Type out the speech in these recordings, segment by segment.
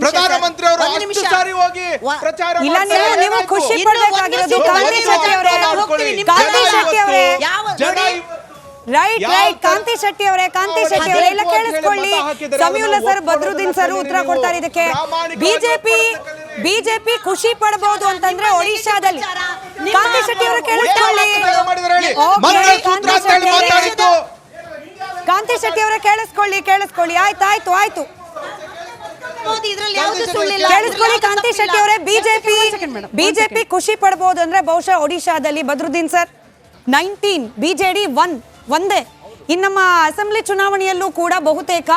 ಪ್ರಧಾನಮಂತ್ರಿ ಅವರು ಅಷ್ಟು ಸಾರಿ ಹೋಗಿ ಪ್ರಚಾರ ಇಲ್ಲ, ನೀವು ಖುಷಿ ಪಡಬೇಕಾಗಿರೋದು ಕಾಂತಿ ಶೆಟ್ಟಿ ಅವರೇ, ಕಾಂತಿ ಶೆಟ್ಟಿ ಅವರೇ, ರೈಟ್ ಕಾಂತಿ ಶೆಟ್ಟಿ ಅವರೇ ಇಲ್ಲ ಕೇಳಿಸ್ಕೊಳ್ಳಿ. ಸಮೀವುಲ್ಲಾ ಸರ್, ಬದ್ರುದ್ದೀನ್ ಸರ್ ಉತ್ತರ ಕೊಡ್ತಾರೆ ಇದಕ್ಕೆ. ಬಿಜೆಪಿ ಖುಷಿ ಪಡಬಹುದು ಅಂತಂದ್ರೆ ಒಡಿಶಾದಲ್ಲಿ. ಕಾಂತಿ ಶೆಟ್ಟಿ ಅವರು ಕೇಳಿಸ್ಕೊಳ್ಳಿ. ಕಾಂತಿ ಶೆಟ್ಟಿ ಅವರೇ ಕೇಳಿಸ್ಕೊಳ್ಳಿ. ಆಯ್ತು ಕೇಳಿಸ್ಕೊಳ್ಳಿ. ಕಾಂತಿ ಶೆಟ್ಟಿ ಅವರೇ, ಬಿಜೆಪಿ ಖುಷಿ ಪಡಬಹುದು ಅಂದ್ರೆ ಬಹುಶಃ ಒಡಿಶಾದಲ್ಲಿ. ಬದ್ರುದ್ದೀನ್ ಸರ್, 19 ಬಿಜೆಡಿ 1 ಒಂದೇ. ಇನ್ನು ನಮ್ಮ ಅಸೆಂಬ್ಲಿ ಚುನಾವಣೆಯಲ್ಲೂ ಕೂಡ ಬಹುತೇಕ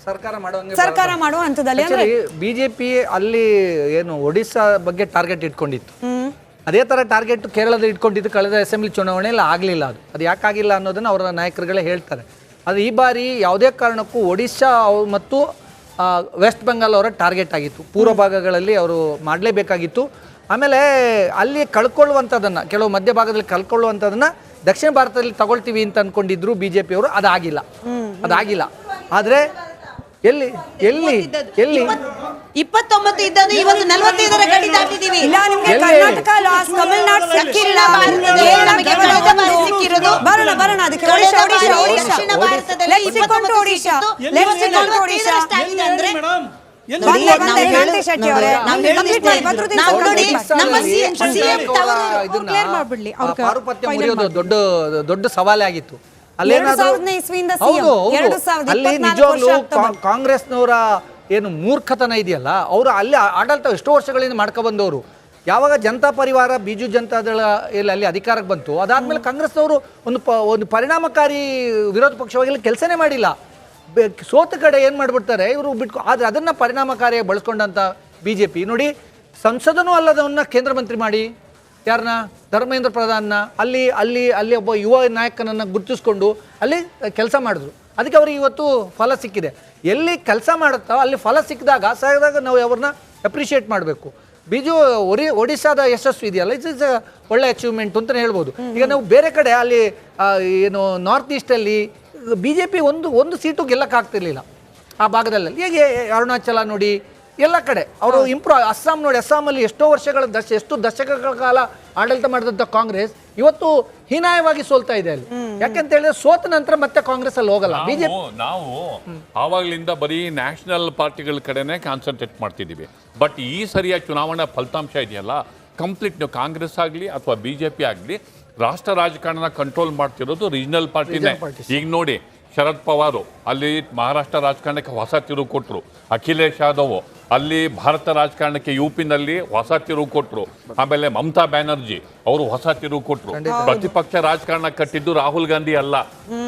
ಸರ್ಕಾರ ಮಾಡುವ ಹಂತದಲ್ಲಿ. ಬಿಜೆಪಿ ಅಲ್ಲಿ ಏನು ಒಡಿಶಾ ಬಗ್ಗೆ ಟಾರ್ಗೆಟ್ ಇಟ್ಕೊಂಡಿತ್ತು, ಅದೇ ತರ ಟಾರ್ಗೆಟ್ ಕೇರಳದಲ್ಲಿ ಇಟ್ಕೊಂಡಿದ್ದು ಕಳೆದ ಅಸೆಂಬ್ಲಿ ಚುನಾವಣೆಯಲ್ಲಿ ಆಗಲಿಲ್ಲ. ಅದು ಯಾಕಾಗಿಲ್ಲ ಅನ್ನೋದನ್ನು ಅವರ ನಾಯಕರುಗಳೇ ಹೇಳ್ತಾರೆ. ಅದು ಈ ಬಾರಿ ಯಾವುದೇ ಕಾರಣಕ್ಕೂ ಒಡಿಶಾ ಮತ್ತು ವೆಸ್ಟ್ ಬೆಂಗಾಲ್ ಅವರ ಟಾರ್ಗೆಟ್ ಆಗಿತ್ತು. ಪೂರ್ವ ಭಾಗಗಳಲ್ಲಿ ಅವರು ಮಾಡಲೇಬೇಕಾಗಿತ್ತು. ಆಮೇಲೆ ಅಲ್ಲಿ ಕಳ್ಕೊಳ್ಳುವಂಥದ್ದನ್ನು, ಕೆಲವು ಮಧ್ಯ ಭಾಗದಲ್ಲಿ ಕಳ್ಕೊಳ್ಳುವಂಥದ್ದನ್ನು ದಕ್ಷಿಣ ಭಾರತದಲ್ಲಿ ತಗೊಳ್ತೀವಿ ಅಂತ ಅಂದ್ಕೊಂಡಿದ್ರು ಬಿಜೆಪಿ ಅವರು. ಅದಾಗಿಲ್ಲ. ಆದರೆ ಎಲ್ಲಿ 29 ಇದ್ದದ್ದು ಇವತ್ತು 45ರ ಗಡಿ ದಾಟಿದೀವಿ. ಇಲ್ಲ, ನಿಮಗೆ ಕರ್ನಾಟಕ ಲಾಸ್, ತಮಿಳುನಾಡು ಸಿಕ್ಕಿಲ್ಲ. ಬರೋಣ ಅದಕ್ಕೆ. ಪಾರುಪತ್ಯ ಮುರಿಯೋದು ದೊಡ್ಡ ಸವಾಲೇ ಆಗಿತ್ತು. ಅಲ್ಲಿ ನಿಜವಾಗ್ಲೂ ಕಾಂಗ್ರೆಸ್ನವರ ಏನು ಮೂರ್ಖತನ ಇದೆಯಲ್ಲ, ಅವರು ಅಲ್ಲಿ ಆಡಳಿತ ಎಷ್ಟೋ ವರ್ಷಗಳಿಂದ ಮಾಡ್ಕೊಬಂದವರು. ಯಾವಾಗ ಜನತಾ ಪರಿವಾರ ಬಿಜು ಜನತಾದಳ ಅಲ್ಲಿ ಅಧಿಕಾರಕ್ಕೆ ಬಂತು, ಅದಾದ್ಮೇಲೆ ಕಾಂಗ್ರೆಸ್ನವರು ಒಂದು ಪರಿಣಾಮಕಾರಿ ವಿರೋಧ ಪಕ್ಷವಾಗಿ ಕೆಲಸನೇ ಮಾಡಿಲ್ಲ. ಸೋತ ಕಡೆ ಏನು ಮಾಡಿಬಿಡ್ತಾರೆ ಇವರು ಆದರೆ ಅದನ್ನು ಪರಿಣಾಮಕಾರಿಯಾಗಿ ಬಳಸ್ಕೊಂಡಂಥ ಬಿಜೆಪಿ ನೋಡಿ, ಸಂಸದನೂ ಅಲ್ಲದವನ್ನ ಕೇಂದ್ರ ಮಂತ್ರಿ ಮಾಡಿ, ಯಾರನ್ನ, ಧರ್ಮೇಂದ್ರ ಪ್ರಧಾನ್ನ ಅಲ್ಲಿ ಒಬ್ಬ ಯುವ ನಾಯಕನನ್ನು ಗುರುತಿಸ್ಕೊಂಡು ಅಲ್ಲಿ ಕೆಲಸ ಮಾಡಿದ್ರು. ಅದಕ್ಕೆ ಅವ್ರಿಗೆ ಇವತ್ತು ಫಲ ಸಿಕ್ಕಿದೆ. ಎಲ್ಲಿ ಕೆಲಸ ಮಾಡುತ್ತೋ ಅಲ್ಲಿ ಫಲ ಸಿಕ್ಕಿದಾಗ ನಾವು ಅವ್ರನ್ನ ಅಪ್ರಿಷಿಯೇಟ್ ಮಾಡಬೇಕು. ಒಡಿಶಾದ ಯಶಸ್ಸು ಇದೆಯಲ್ಲ, ಇಟ್ಸ್ ಒಳ್ಳೆ ಅಚೀವ್ಮೆಂಟ್ ಅಂತಲೇ ಹೇಳ್ಬೋದು. ಈಗ ನಾವು ಬೇರೆ ಕಡೆ ಅಲ್ಲಿ ಏನು ನಾರ್ತ್ ಈಸ್ಟಲ್ಲಿ ಬಿಜೆಪಿ ಒಂದು ಸೀಟು ಗೆಲ್ಲಕ್ಕಾಗ್ತಿರ್ಲಿಲ್ಲ ಆ ಭಾಗದಲ್ಲಿ. ಹೇಗೆ ಅರುಣಾಚಲ ನೋಡಿ, ಎಲ್ಲ ಕಡೆ ಅವರು ಅಸ್ಸಾಂ ನೋಡಿ, ಅಸ್ಸಾಮಲ್ಲಿ ಎಷ್ಟು ದಶಕಗಳ ಕಾಲ ಆಡಳಿತ ಮಾಡಿದಂಥ ಕಾಂಗ್ರೆಸ್ ಇವತ್ತು ಹೀನಾಯವಾಗಿ ಸೋಲ್ತಾ ಇದೆ ಅಲ್ಲಿ. ಯಾಕೆಂತ ಹೇಳಿದ್ರೆ ಸೋತ ನಂತರ ಮತ್ತೆ ಕಾಂಗ್ರೆಸ್ ಅಲ್ಲಿ ಹೋಗಲ್ಲ ಬಿಜೆಪಿ. ನಾವು ಆವಾಗಲಿಂದ ಬರೀ ನ್ಯಾಷನಲ್ ಪಾರ್ಟಿಗಳ ಕಡೆನೇ ಕಾನ್ಸಂಟ್ರೇಟ್ ಮಾಡ್ತಿದ್ದೀವಿ. ಬಟ್ ಈ ಸರಿಯ ಚುನಾವಣಾ ಫಲಿತಾಂಶ ಇದೆಯಲ್ಲ, ಕಂಪ್ಲೀಟ್ ಕಾಂಗ್ರೆಸ್ ಆಗಲಿ ಅಥವಾ ಬಿಜೆಪಿ ಆಗಲಿ ರಾಷ್ಟ್ರ ರಾಜಕಾರಣ ಕಂಟ್ರೋಲ್ ಮಾಡ್ತಿರೋದು ರೀಜನಲ್ ಪಾರ್ಟಿನೇ. ಈಗ ನೋಡಿ, ಶರದ್ ಪವಾರ್ ಅಲ್ಲಿ ಮಹಾರಾಷ್ಟ್ರ ರಾಜಕಾರಣಕ್ಕೆ ಹೊಸ ತಿರುವು ಕೊಟ್ಟರು. ಅಖಿಲೇಶ್ ಯಾದವ್ ಅಲ್ಲಿ ಭಾರತ ರಾಜಕಾರಣಕ್ಕೆ ಯುಪಿನಲ್ಲಿ ಹೊಸ ತಿರುವು ಕೊಟ್ಟರು. ಆಮೇಲೆ ಮಮತಾ ಬ್ಯಾನರ್ಜಿ ಅವರು ಹೊಸ ತಿರುವು ಕೊಟ್ಟರು. ಪ್ರತಿಪಕ್ಷ ರಾಜಕಾರಣ ಕಟ್ಟಿದ್ದು ರಾಹುಲ್ ಗಾಂಧಿ ಅಲ್ಲ,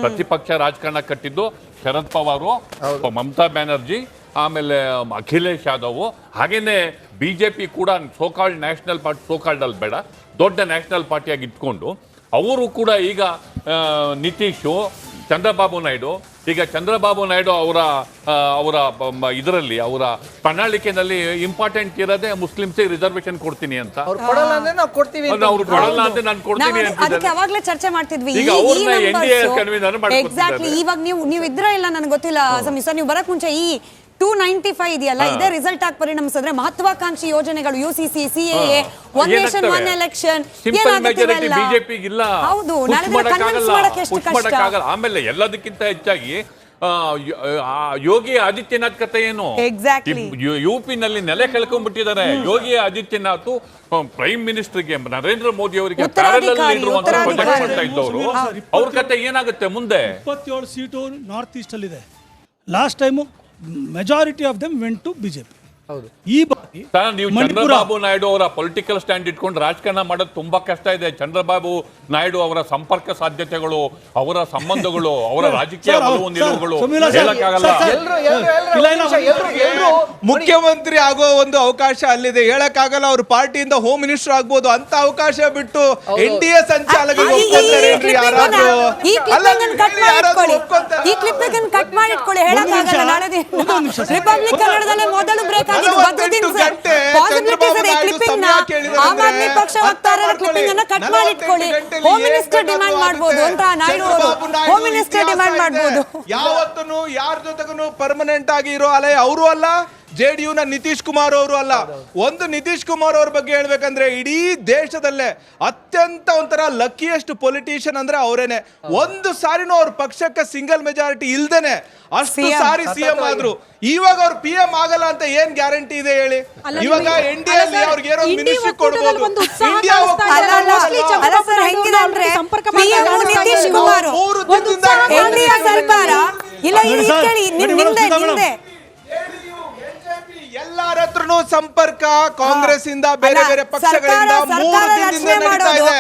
ಪ್ರತಿಪಕ್ಷ ರಾಜಕಾರಣ ಕಟ್ಟಿದ್ದು ಶರದ್ ಪವಾರ್, ಮಮತಾ ಬ್ಯಾನರ್ಜಿ, ಆಮೇಲೆ ಅಖಿಲೇಶ್ ಯಾದವ್. ಹಾಗೇನೆ ಬಿಜೆಪಿ ಕೂಡ ಸೋಕಾಲ್ಡ್ ನ್ಯಾಷನಲ್ ಪಾರ್ಟಿ, ಸೋಕಾಲ್ಡ್ ಅಲ್ಲಿ ಬೇಡ, ದೊಡ್ಡ ನ್ಯಾಷನಲ್ ಪಾರ್ಟಿಯಾಗಿ ಇಟ್ಕೊಂಡು ಅವರು ಕೂಡ ಈಗ ನಿತೀಶು, ಚಂದ್ರಬಾಬು ನಾಯ್ಡು, ಈಗ ಚಂದ್ರಬಾಬು ನಾಯ್ಡು ಅವರ ಇದರಲ್ಲಿ ಅವರ ಪ್ರಣಾಳಿಕೆಯಲ್ಲಿ ಇಂಪಾರ್ಟೆಂಟ್ ಇರೋದೇ ಮುಸ್ಲಿಮ್ಸ್ ರಿಸರ್ವೇಶನ್ ಕೊಡ್ತೀನಿ ಅಂತ. ಅವ್ರು ಕೊಡಲ್ಲ ಅಂದ್ರೆ ನಾವು ಕೊಡ್ತೀವಿ, ಅವ್ರು ಕೊಡಲ್ಲ ಅಂದ್ರೆ ನಾನು ಕೊಡ್ತೀನಿ ಅಂತ. ಅದಕ್ಕೆ ಅವಾಗಲೇ ಚರ್ಚೆ ಮಾಡ್ತಿದ್ವಿ. ಈಗ ಅವ್ರನ್ನ NDA ಕನ್ವೀನರ್ ಎಕ್ಸಾಕ್ಟ್ಲಿ. ಇವಾಗ ನೀವು ಇದ್ರ ಇಲ್ಲ ನನಗೆ ಗೊತ್ತಿಲ್ಲ ಸರ್, ನೀವು ಬರಕ್ ಮುಂಚೆ ಈ 295 ಇದೆಯಲ್ಲ, ಇದೇ ರಿಸಲ್ಟ್ ಆಗಿ ಪರಿಣಮಿಸಿದ್ರೆ ಮಹತ್ವಾಕಾಂಕ್ಷಿ ಯೋಜನೆಗಳು UCC, CAA, one nation one election ಬಿಜೆಪಿಗಿಲ್ಲ. ಹೌದು, ಕನ್ವಿನ್ಸ್ ಮಾಡಕ್ಕೆ ಎಷ್ಟು ಕಷ್ಟ. ಆಮೇಲೆ ಎಲ್ಲದಕ್ಕಿಂತ ಹೆಚ್ಚಾಗಿ ಯೋಗಿ ಆದಿತ್ಯನಾಥ್ ಕತೆ ಏನು, ಯುಪಿನಲ್ಲಿ ನೆಲೆ ಕಳ್ಕೊಂಡ್ಬಿಟ್ಟಿದ್ದಾರೆ. ಯೋಗಿ ಆದಿತ್ಯನಾಥ್ ಪ್ರೈಮ್ ಮಿನಿಸ್ಟರ್ಗೆ ನರೇಂದ್ರ ಮೋದಿ ಅವರಿಗೆ ಪ್ಯಾರಲಲ್ ಲೀಡರ್ ಅಂತ ಪ್ರೊಜೆಕ್ಟ್ ಮಾಡ್ತಾ ಇದ್ದವರು. ಅವ್ರ ಕತೆ ಏನಾಗುತ್ತೆ ಮುಂದೆ? 27 ಸೀಟು ನಾರ್ತ್ ಈಸ್ಟ್ ಅಲ್ಲಿ ಇದೆ. Last time majority of them went to BJP. ಈ ಬಾರಿ ನೀವು ಚಂದ್ರಬಾಬು ನಾಯ್ಡು ಅವರ ಪೊಲಿಟಿಕಲ್ ಸ್ಟ್ಯಾಂಡ್ ಇಟ್ಕೊಂಡು ರಾಜಕಾರಣ ಮಾಡೋದು ತುಂಬಾ ಕಷ್ಟ ಇದೆ. ಚಂದ್ರಬಾಬು ನಾಯ್ಡು ಅವರ ಸಂಪರ್ಕ ಸಾಧ್ಯತೆಗಳು, ಅವರ ಸಂಬಂಧಗಳು, ಅವರ ರಾಜಕೀಯ ನಿಲುವುಗಳು ಹೇಳಕ್ಕಾಗಲ್ಲ. ಮುಖ್ಯಮಂತ್ರಿ ಆಗೋ ಒಂದು ಅವಕಾಶ ಅಲ್ಲಿದೆ, ಹೇಳಕ್ಕಾಗಲ್ಲ. ಅವ್ರ ಪಾರ್ಟಿಯಿಂದ ಹೋಮ್ ಮಿನಿಸ್ಟರ್ ಆಗ್ಬೋದು ಅಂತ ಅವಕಾಶ ಬಿಟ್ಟು NDA ಸಂಚಾಲಕರಿಗೆ ಮೊದಲು ಬ್ರೇಕ್ ಆಗಿದ್ದು ಬದ್ರುದ್ದೀನ್ ಸರ್. ಪಾಸಿಬಿಲಿಟೀಸ್ ಇದೆ ಕ್ಲಿಪ್ಪಿಂಗ್ ನ. ಆಮ್ ಆದ್ಮಿ ಪಕ್ಷ ವಕ್ತಾರರ ಕ್ಲಿಪ್ಪಿಂಗ್ ಅನ್ನ ಕಟ್ ಮಾಡಿ ಇಟ್ಕೊಳ್ಳಿ. ಹೋಮ್ ಮಿನಿಸ್ಟರ್ ಡಿಮ್ಯಾಂಡ್ ಮಾಡಬಹುದು ಅಂತ ನಾಯ್ಡು ಅವರು ಹೋಮ್ ಮಿನಿಸ್ಟರ್ ಡಿಮ್ಯಾಂಡ್ ಮಾಡಬಹುದು. ಯಾವತ್ತೂ ಯಾರ ಜೊತೆಗೂ ಪರ್ಮನೆಂಟ್ ಆಗಿ ಇರೋ ಅಲೆ ಅವರು ಅಲ್ಲ, JDU-ನ ನಿತೀಶ್ ಕುಮಾರ್ ಅವರು ಅಲ್ಲ. ಒಂದು ನಿತೀಶ್ ಕುಮಾರ್ ಅವ್ರ ಬಗ್ಗೆ ಹೇಳ್ಬೇಕಂದ್ರೆ ಇಡೀ ದೇಶದಲ್ಲೇ ಅತ್ಯಂತ ಒಂಥರ ಲಕ್ಕಿಯೆಸ್ಟ್ ಪೊಲಿಟಿಷಿಯನ್ ಅಂದ್ರೆ ಅವರೇನೆ. ಒಂದು ಸಾರಿನೂ ಅವ್ರ ಪಕ್ಷಕ್ಕೆ ಸಿಂಗಲ್ ಮೆಜಾರಿಟಿ ಇಲ್ದೇನೆ ಅಷ್ಟು ಸಾರಿ ಸಿಎಂ ಆದ್ರು. ಇವಾಗ ಅವ್ರು PM ಆಗಲ್ಲ ಅಂತ ಏನ್ ಗ್ಯಾರಂಟಿ ಇದೆ ಹೇಳಿ? ಇವಾಗ NDA ಅಲ್ಲಿ ಅವ್ರಿಗೆ ಏನೋ ಮಿನಿಸ್ಟ್ರಿ ಕೊಡ್ಬೋದು. ಇಂಡಿಯಾ ನಿತೀಶ್ ಕುಮಾರ್ ಸರ್ಕಾರ ಇಲ್ಲ ನಿಮ್ದೆ ಎಲ್ಲರ ಹತ್ರನೂ ಸಂಪರ್ಕ ಕಾಂಗ್ರೆಸ್ ಇಂದ ಬೇರೆ ಬೇರೆ ಪಕ್ಷಗಳಿಂದ 3 ದಿನದಿಂದ ನಡೀತಾ ಇದೆ.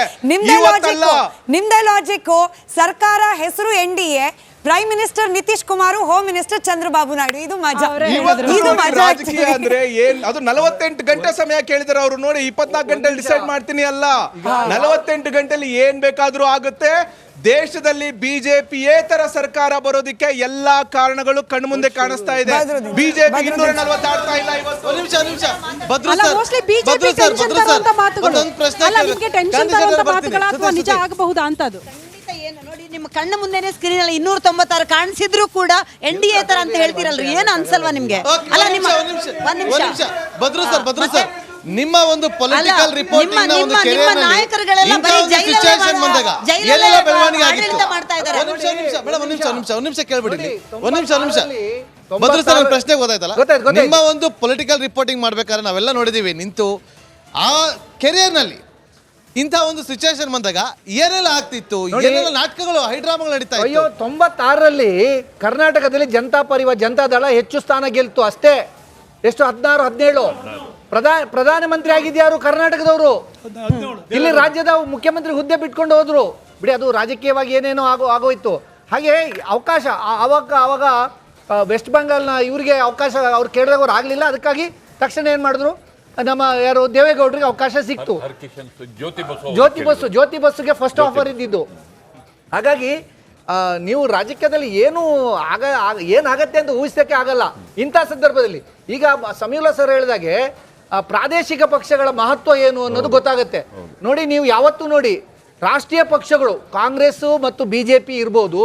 ನಿಮ್ದೇ ಲಾಜಿಕ್. ಸರ್ಕಾರ ಹೆಸರು NDA, prime minister Nitish Kumar, home minister Chandrababu Naidu. ಇದು ಮಜಾ. ಇದು ಮಜಾ ರಾಜಕೀಯ ಅಂದ್ರೆ ಏನ್? ಅದು 48 ಗಂಟೆ ಸಮಯ ಕೇಳಿದಾರೆ ಅವರು. ನೋಡಿ 24 ಗಂಟೆಲಿ ಡಿಸೈಡ್ ಮಾಡ್ತೀನಿ ಅಲ್ಲ, 48 ಗಂಟೆಲಿ ಏನ್ ಬೇಕಾದ್ರೂ ಆಗುತ್ತೆ. ದೇಶದಲ್ಲಿ ಬಿಜೆಪಿಯೇತರ ಸರ್ಕಾರ ಬರೋದಕ್ಕೆ ಎಲ್ಲಾ ಕಾರಣಗಳು ಕಣ್ಮುಂದೆ ಕಾಣಿಸ್ತಾ ಇದೆ. ಬಿಜೆಪಿ 240 ದಾಟ್ತಾ ಇಲ್ಲ ಇವತ್ತು. ನಿಮಿಷ ಭದ್ರು ಸರ್ ನಿಜ ಆಗಬಹುದಾ ಅಂತದ್ದು ಏನು ನೋಡಿ, ನಿಮ್ಮ ಕಣ್ಣ ಮುಂದೆನೆ ಸ್ಕ್ರೀನ್ ಅಲ್ಲಿ 296 ಕಾಣಿಸಿದ್ರು ಕೂಡ NDA ತರ ಅಂತ ಹೇಳ್ತಿರಲ್ರಿ, ಏನು ಅನ್ಸಲ್ವಾ ನಿಮ್ಗೆ? ಅಲ್ಲ ನಿಮ್ಮ ಒಂದ್ ನಿಮಿಷ ಭದ್ರು ಸರ್ ನಿಮ್ಮ ಒಂದು ಪೊಲಿಟಿಕಲ್ ರಿಪೋರ್ಟಿಂಗ್ ನ ಒಂದು ಕೆರಿಯರ್ ನಲ್ಲಿ ನಾಯಕರುಗಳೆಲ್ಲ ಬರೀ ಸಿಚುಯೇಷನ್ ಬಂದಾಗ ಏನೆಲ್ಲ ಬೆಳವಣಿಗೆ ಆಗಿತ್ತು? ಒಂದು ನಿಮಿಷ ಕೇಳ್ಬಿಡಿ. ಒಂದ್ ನಿಮಿಷ ಭದ್ರು ಸರ್ ಒಂದು ಪ್ರಶ್ನೆ ಗೊತ್ತಾಯ್ತಲ್ಲ, ನಿಮ್ಮ ಒಂದು ಪೊಲಿಟಿಕಲ್ ರಿಪೋರ್ಟಿಂಗ್ ಮಾಡ್ಬೇಕಾದ್ರೆ ನಾವೆಲ್ಲ ನೋಡಿದೀವಿ ನಿಂತು ಆ ಕೆರಿಯರ್ ನಲ್ಲಿ ಇಂಥ ಒಂದು ಸಿಚುಯೇಷನ್ ಬಂದಾಗ ಏನೆಲ್ಲ ಆಗ್ತಿತ್ತು, ಏನೆಲ್ಲ ನಾಟಕಗಳು ಹೈಡ್ರಾಮಾಗಳು ನಡೀತಾ ಇತ್ತು? ಅಯ್ಯೋ 96ರಲ್ಲಿ ಕರ್ನಾಟಕದಲ್ಲಿ ಜನತಾದಳ ಹೆಚ್ಚು ಸ್ಥಾನ ಗೆಲ್ತು ಅಷ್ಟೇ. ಎಷ್ಟು? 16-17. ಪ್ರಧಾನಮಂತ್ರಿ ಆಗಿದ್ಯಾರು? ಕರ್ನಾಟಕದವರು. ಇಲ್ಲಿ ರಾಜ್ಯದ ಮುಖ್ಯಮಂತ್ರಿ ಹುದ್ದೆ ಬಿಟ್ಕೊಂಡು ಹೋದ್ರು ಬಿಡಿ, ಅದು ರಾಜಕೀಯವಾಗಿ ಏನೇನೋ ಆಗೋಯ್ತು. ಹಾಗೆ ಅವಕಾಶ ಅವಾಗ ವೆಸ್ಟ್ ಬೆಂಗಾಲ್ನ ಇವ್ರಿಗೆ ಅವಕಾಶ ಅವ್ರು ಕೇಳಿದಾಗ ಅವ್ರು ಆಗಲಿಲ್ಲ. ಅದಕ್ಕಾಗಿ ತಕ್ಷಣ ಏನು ಮಾಡಿದ್ರು, ನಮ್ಮ ಯಾರು ದೇವೇಗೌಡರಿಗೆ ಅವಕಾಶ ಸಿಕ್ತು. ಜ್ಯೋತಿ ಬಸ್ಸುಗೆ ಫಸ್ಟ್ ಆಫರ್ ಇದ್ದಿದ್ದು. ಹಾಗಾಗಿ ನೀವು ರಾಜಕೀಯದಲ್ಲಿ ಏನಾಗತ್ತೆ ಅಂತ ಊಹಿಸೋಕ್ಕೆ ಆಗಲ್ಲ ಇಂಥ ಸಂದರ್ಭದಲ್ಲಿ. ಈಗ ಸಮೀಲಾ ಸರ್ ಹೇಳಿದಾಗೆ ಪ್ರಾದೇಶಿಕ ಪಕ್ಷಗಳ ಮಹತ್ವ ಏನು ಅನ್ನೋದು ಗೊತ್ತಾಗುತ್ತೆ. ನೋಡಿ, ನೀವು ಯಾವತ್ತೂ ನೋಡಿ ರಾಷ್ಟ್ರೀಯ ಪಕ್ಷಗಳು ಕಾಂಗ್ರೆಸ್ ಮತ್ತು BJP ಇರ್ಬೋದು,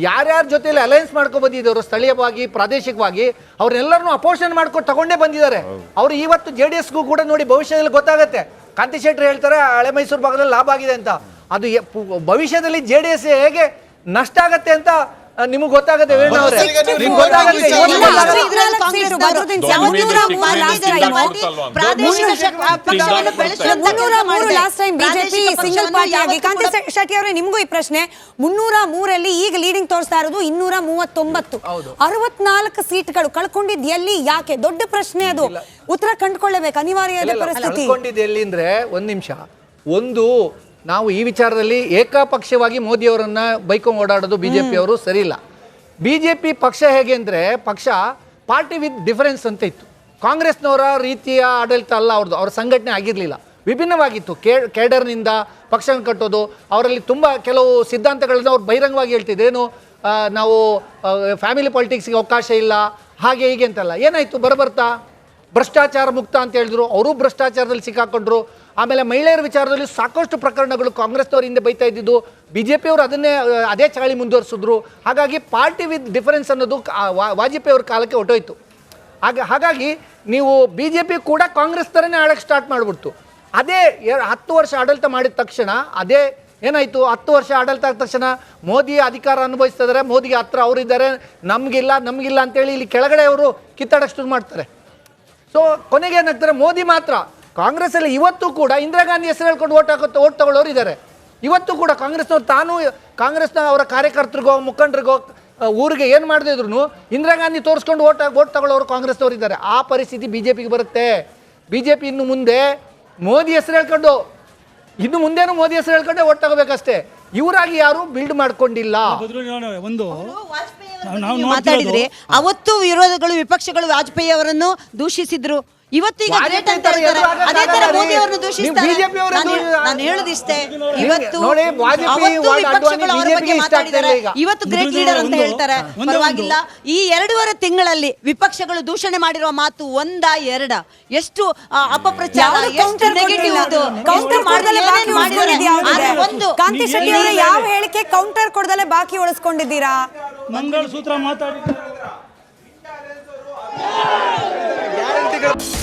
ಯಾರ್ಯಾರ ಜೊತೆಯಲ್ಲಿ ಅಲಯನ್ಸ್ ಮಾಡ್ಕೊಂಡು ಬಂದಿದ್ದವರು ಸ್ಥಳೀಯವಾಗಿ ಪ್ರಾದೇಶಿಕವಾಗಿ ಅವ್ರನ್ನೆಲ್ಲರನ್ನೂ ಅಪೋಷನ್ ಮಾಡ್ಕೊಂಡು ತಗೊಂಡೇ ಬಂದಿದ್ದಾರೆ. ಅವರು ಇವತ್ತು JDSಗೂ ಕೂಡ ನೋಡಿ ಭವಿಷ್ಯದಲ್ಲಿ ಗೊತ್ತಾಗುತ್ತೆ. ಕಾಂತಿ ಶೆಟ್ಟರ್ ಹೇಳ್ತಾರೆ ಹಳೆ ಮೈಸೂರು ಭಾಗದಲ್ಲಿ ಲಾಭ ಆಗಿದೆ ಅಂತ. ಅದು ಭವಿಷ್ಯದಲ್ಲಿ JDS ಹೇಗೆ ನಷ್ಟ ಆಗತ್ತೆ ಅಂತ ನಿಮಗೆ ಗೊತ್ತಾಗುತ್ತೆ. ಶೆಟ್ಟಿ ಅವರೇ, ನಿಮಗೂ ಈ ಪ್ರಶ್ನೆ. 303 ಈಗ ಲೀಡಿಂಗ್ ತೋರಿಸ್ತಾ ಇರೋದು 239. 64 ಸೀಟ್ಗಳು ಕಳ್ಕೊಂಡಿದ್ ಎಲ್ಲಿ, ಯಾಕೆ? ದೊಡ್ಡ ಪ್ರಶ್ನೆ ಅದು. ಉತ್ತರ ಕಂಡುಕೊಳ್ಳಬೇಕು ಅನಿವಾರ್ಯದ ಪರಿಸ್ಥಿತಿ. ಎಲ್ಲಿ ಅಂದ್ರೆ ಒಂದ್ ನಿಮಿಷ, ನಾವು ಈ ವಿಚಾರದಲ್ಲಿ ಏಕಪಕ್ಷವಾಗಿ ಮೋದಿಯವರನ್ನ ಬೈಕೊಂಡು ಓಡಾಡೋದು BJP ಅವರು ಸರಿ ಇಲ್ಲ. BJP ಪಕ್ಷ ಹೇಗೆ ಅಂದರೆ ಪಕ್ಷ ಪಾರ್ಟಿ ವಿತ್ ಡಿಫರೆನ್ಸ್ ಅಂತ ಇತ್ತು. ಕಾಂಗ್ರೆಸ್ನವರ ರೀತಿಯ ಆಡಳಿತ ಅಲ್ಲ ಅವ್ರದ್ದು. ಅವ್ರ ಸಂಘಟನೆ ಆಗಿರಲಿಲ್ಲ, ವಿಭಿನ್ನವಾಗಿತ್ತು. ಕೇಡರ್ನಿಂದ ಪಕ್ಷ ಕಟ್ಟೋದು, ಅವರಲ್ಲಿ ತುಂಬ ಕೆಲವು ಸಿದ್ಧಾಂತಗಳನ್ನ ಅವ್ರು ಬಹಿರಂಗವಾಗಿ ಹೇಳ್ತಿದ್ರು. ಏನು, ನಾವು ಫ್ಯಾಮಿಲಿ ಪಾಲಿಟಿಕ್ಸ್ಗೆ ಅವಕಾಶ ಇಲ್ಲ ಹಾಗೆ ಹೀಗೆ ಅಂತಲ್ಲ. ಏನಾಯಿತು, ಬರ್ತಾ ಭ್ರಷ್ಟಾಚಾರ ಮುಕ್ತ ಅಂತ ಹೇಳಿದ್ರು, ಅವರು ಭ್ರಷ್ಟಾಚಾರದಲ್ಲಿ ಸಿಕ್ಕಾಕೊಂಡ್ರು. ಆಮೇಲೆ ಮಹಿಳೆಯರ ವಿಚಾರದಲ್ಲಿ ಸಾಕಷ್ಟು ಪ್ರಕರಣಗಳು ಕಾಂಗ್ರೆಸ್ನವ್ರ ಹಿಂದೆ ಬೈತಾ ಇದ್ದಿದ್ದು, BJP ಅವರು ಅದೇ ಚಾಳಿ ಮುಂದುವರಿಸಿದ್ರು. ಹಾಗಾಗಿ ಪಾರ್ಟಿ ವಿತ್ ಡಿಫರೆನ್ಸ್ ಅನ್ನೋದು ವಾಜಪೇಯಿ ಅವ್ರ ಕಾಲಕ್ಕೆ ಹೊಟ್ಟೋಯ್ತು. ಹಾಗಾಗಿ ನೀವು BJP ಕೂಡ ಕಾಂಗ್ರೆಸ್ ಥರನೇ ಆಡೋಕ್ಕೆ ಸ್ಟಾರ್ಟ್ ಮಾಡಿಬಿಡ್ತು. ಅದೇ 10 ವರ್ಷ ಆಡಳಿತ ಮಾಡಿದ ತಕ್ಷಣ ಅದೇ ಏನಾಯಿತು, 10 ವರ್ಷ ಆಡಳಿತ ಆದ ತಕ್ಷಣ ಮೋದಿ ಅಧಿಕಾರ ಅನುಭವಿಸ್ತಾ ಇದ್ದಾರೆ, ಮೋದಿಗೆ ಹತ್ರ ಅವರಿದ್ದಾರೆ, ನಮಗಿಲ್ಲ ಅಂತೇಳಿ ಇಲ್ಲಿ ಕೆಳಗಡೆ ಅವರು ಕಿತ್ತಾಡಕ್ಕೆ ಶುರು ಮಾಡ್ತಾರೆ. ಸೊ ಕೊನೆಗೆ ಏನಾಗ್ತಾರೆ, ಮೋದಿ ಮಾತ್ರ ಕಾಂಗ್ರೆಸ್ಸಲ್ಲಿ ಇವತ್ತು ಕೂಡ ಇಂದಿರಾ ಗಾಂಧಿ ಹೆಸರು ಹೇಳ್ಕೊಂಡು ಓಟ್ ತಗೊಳ್ಳೋರು ಇದ್ದಾರೆ. ಇವತ್ತು ಕೂಡ ಕಾಂಗ್ರೆಸ್ನ ಅವರ ಕಾರ್ಯಕರ್ತರಿಗೋ ಮುಖಂಡರಿಗೋ ಊರಿಗೆ ಏನು ಮಾಡದೇ ಇದ್ರು ಇಂದಿರಾ ಗಾಂಧಿ ತೋರಿಸ್ಕೊಂಡು ಓಟ್ ತಗೊಳ್ಳೋರು ಕಾಂಗ್ರೆಸ್ನವ್ರು ಇದ್ದಾರೆ. ಆ ಪರಿಸ್ಥಿತಿ BJPಗೆ ಬರುತ್ತೆ. BJP ಇನ್ನು ಮುಂದೆ ಮೋದಿ ಹೆಸರು ಹೇಳ್ಕೊಂಡು ಮುಂದೇನು ಮೋದಿ ಹೆಸರು ಹೇಳ್ಕೊಂಡೆ ಓಟ್ ತಗೋಬೇಕಷ್ಟೇ. ಇವರಾಗಿ ಯಾರು ಬಿಲ್ಡ್ ಮಾಡ್ಕೊಂಡಿಲ್ಲ. ಮಾತಾಡಿದ್ರೆ ಅವತ್ತು ವಿರೋಧಗಳು ವಿಪಕ್ಷಗಳು ವಾಜಪೇಯಿ ಅವರನ್ನು ದೂಷಿಸಿದ್ರು. ಇವತ್ತೀಗ ಗ್ರೇಟ್ ಅಂತ ಹೇಳ್ತಾರೆ, ಅದೇ ತರ ಮೋದಿ ಅವರನ್ನು ದೂಷಿಸ್ತಾರೆ. ನಾನು ಹೇಳೋದಿಷ್ಟೇ, ಇವತ್ತು ವಿಪಕ್ಷಗಳು ಅವರ ಬಗ್ಗೆ ಮಾತಾಡಿದ್ದಾರೆ, ಇವತ್ತು ಗ್ರೇಟ್ ಲೀಡರ್ ಅಂತ ಹೇಳ್ತಾರೆ. ಪರವಾಗಿಲ್ಲ, ಈ 2.5 ತಿಂಗಳಲ್ಲಿ ವಿಪಕ್ಷಗಳು ದೂಷಣೆ ಮಾಡಿರುವ ಮಾತು 1-2 ಎಷ್ಟು ಅಪಪ್ರಚಾರ, ಎಷ್ಟು ನೆಗೆಟಿವ್. ಕಾಂತಿ ಶೆಟ್ಟಿ ಅವರೇ, ಯಾವ ಹೇಳಿಕೆ ಕೌಂಟರ್ ಕೊಡದಲ್ಲೇ ಬಾಕಿ ಉಳಿಸ್ಕೊಂಡಿದ್ದೀರಾ? ಮಂಗಳಸೂತ್ರ ಮಾತಾಡಿ ಧನ್ಯವಾದಗಳು.